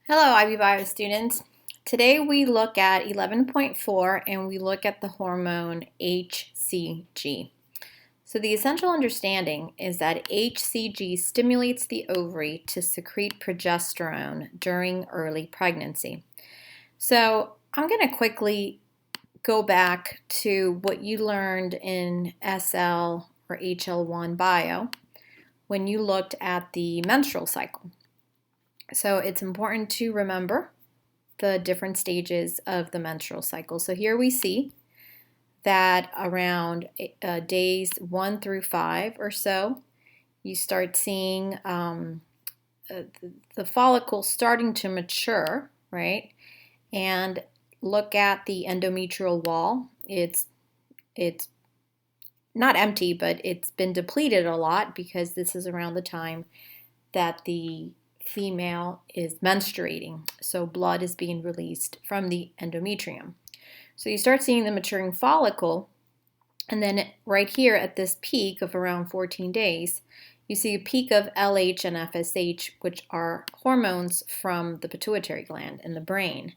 Hello, IB Bio students. Today we look at 11.4 and we look at the hormone hCG. So the essential understanding is that hCG stimulates the ovary to secrete progesterone during early pregnancy. So I'm going to quickly go back to what you learned in SL or HL1 bio when you looked at the menstrual cycle. So it's important to remember the different stages of the menstrual cycle. So here we see that around days 1 through 5 or so, you start seeing the follicle starting to mature, right? And look at the endometrial wall. It's not empty, but it's been depleted a lot because this is around the time that the female is menstruating. So blood is being released from the endometrium. So you start seeing the maturing follicle, and then right here at this peak of around 14 days, you see a peak of LH and FSH, which are hormones from the pituitary gland in the brain.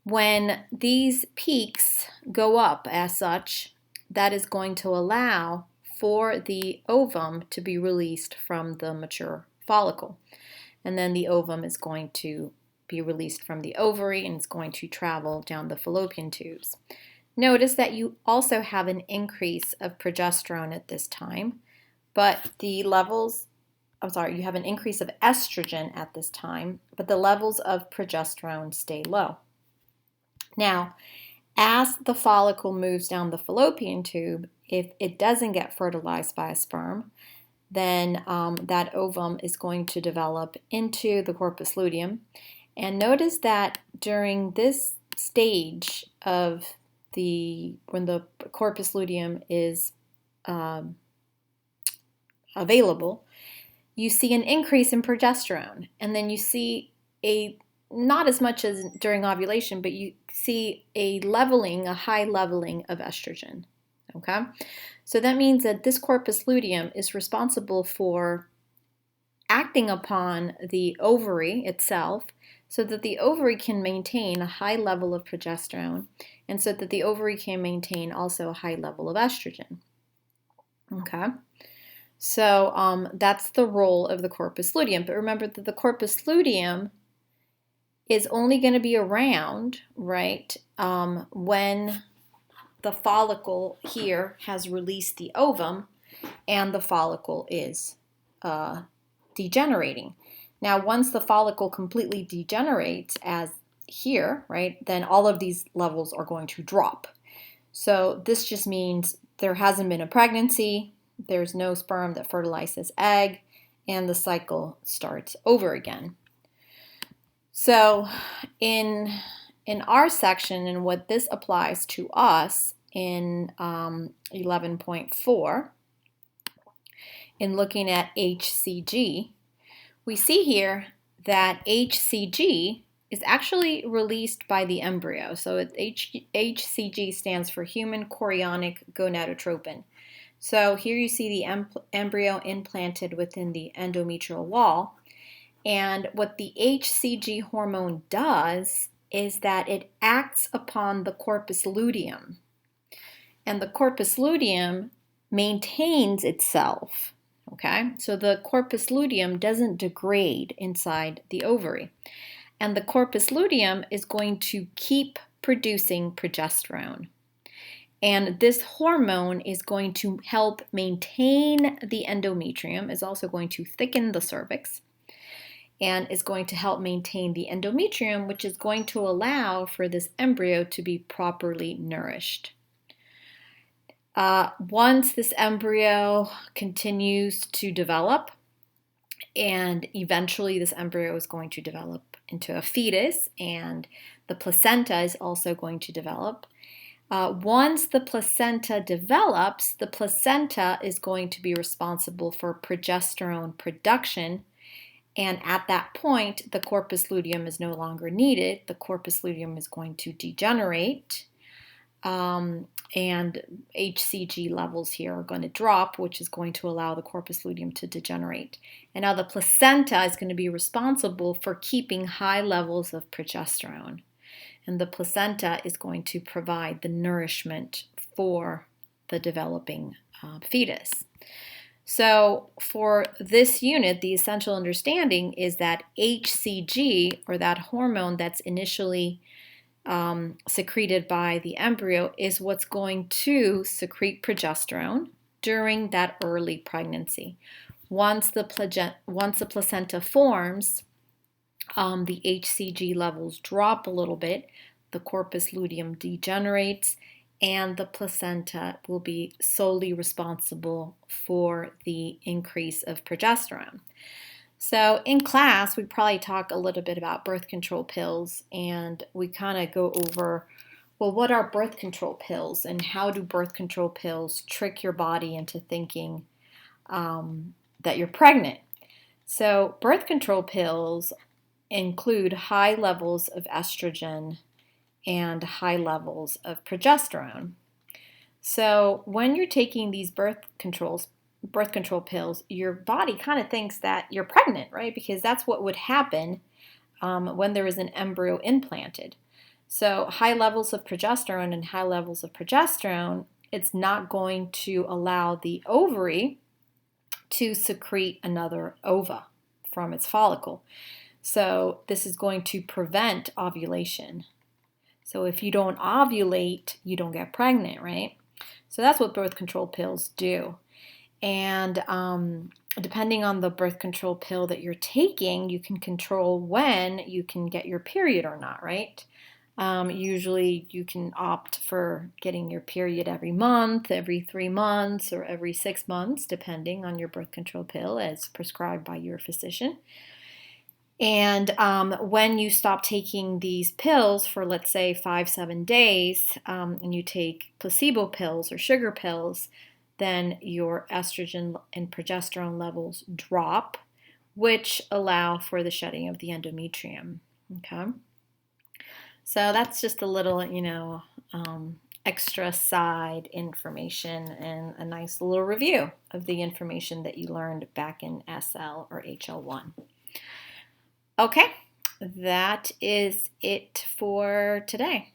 When these peaks go up as such, that is going to allow for the ovum to be released from the mature follicle. And then the ovum is going to be released from the ovary and it's going to travel down the fallopian tubes. Notice that you also have an increase of progesterone at this time, but the levels, you have an increase of estrogen at this time, but the levels of progesterone stay low. Now, as the follicle moves down the fallopian tube, if it doesn't get fertilized by a sperm, then that ovum is going to develop into the corpus luteum. And notice that during this stage of when the corpus luteum is available, you see an increase in progesterone. And then you see not as much as during ovulation, but you see a high leveling of estrogen. Okay? So that means that this corpus luteum is responsible for acting upon the ovary itself so that the ovary can maintain a high level of progesterone and so that the ovary can maintain also a high level of estrogen. Okay? So that's the role of the corpus luteum. But remember that the corpus luteum is only going to be around, right, when the follicle here has released the ovum and the follicle is degenerating. Now, once the follicle completely degenerates, as here, right, then all of these levels are going to drop. So this just means there hasn't been a pregnancy, there's no sperm that fertilizes egg, and the cycle starts over again. So in our section, and what this applies to us in 11.4, in looking at hCG, we see here that hCG is actually released by the embryo. So hCG stands for human chorionic gonadotropin. So here you see the embryo implanted within the endometrial wall. And what the hCG hormone does is that it acts upon the corpus luteum. And the corpus luteum maintains itself. Okay, so the corpus luteum doesn't degrade inside the ovary. And the corpus luteum is going to keep producing progesterone. And this hormone is going to help maintain the endometrium, is also going to thicken the cervix, and is going to help maintain the endometrium, which is going to allow for this embryo to be properly nourished. Once this embryo continues to develop, and eventually this embryo is going to develop into a fetus, and the placenta is also going to develop. Once the placenta develops, the placenta is going to be responsible for progesterone production. And at that point, the corpus luteum is no longer needed. The corpus luteum is going to degenerate. and hCG levels here are going to drop, which is going to allow the corpus luteum to degenerate. And now the placenta is going to be responsible for keeping high levels of progesterone. And the placenta is going to provide the nourishment for the developing fetus. So for this unit, the essential understanding is that hCG, or that hormone that's initially secreted by the embryo, is what's going to secrete progesterone during that early pregnancy. Once the placenta forms, the hCG levels drop a little bit, the corpus luteum degenerates, and the placenta will be solely responsible for the increase of progesterone. So in class, we probably talk a little bit about birth control pills, and we kind of go over, well, what are birth control pills, and how do birth control pills trick your body into thinking that you're pregnant? So birth control pills include high levels of estrogen and high levels of progesterone. So when you're taking these birth control pills, your body kind of thinks that you're pregnant, right? Because that's what would happen when there is an embryo implanted. So high levels of progesterone and high levels of progesterone, it's not going to allow the ovary to secrete another ova from its follicle. So this is going to prevent ovulation. So if you don't ovulate, you don't get pregnant, right? So that's what birth control pills do. And depending on the birth control pill that you're taking, you can control when you can get your period or not, right? Usually you can opt for getting your period every month, every 3 months, or every 6 months, depending on your birth control pill as prescribed by your physician. And when you stop taking these pills for, let's say, 5-7 days, and you take placebo pills or sugar pills, then your estrogen and progesterone levels drop, which allow for the shedding of the endometrium. Okay, so that's just a little, extra side information and a nice little review of the information that you learned back in SL or HL1. Okay, that is it for today.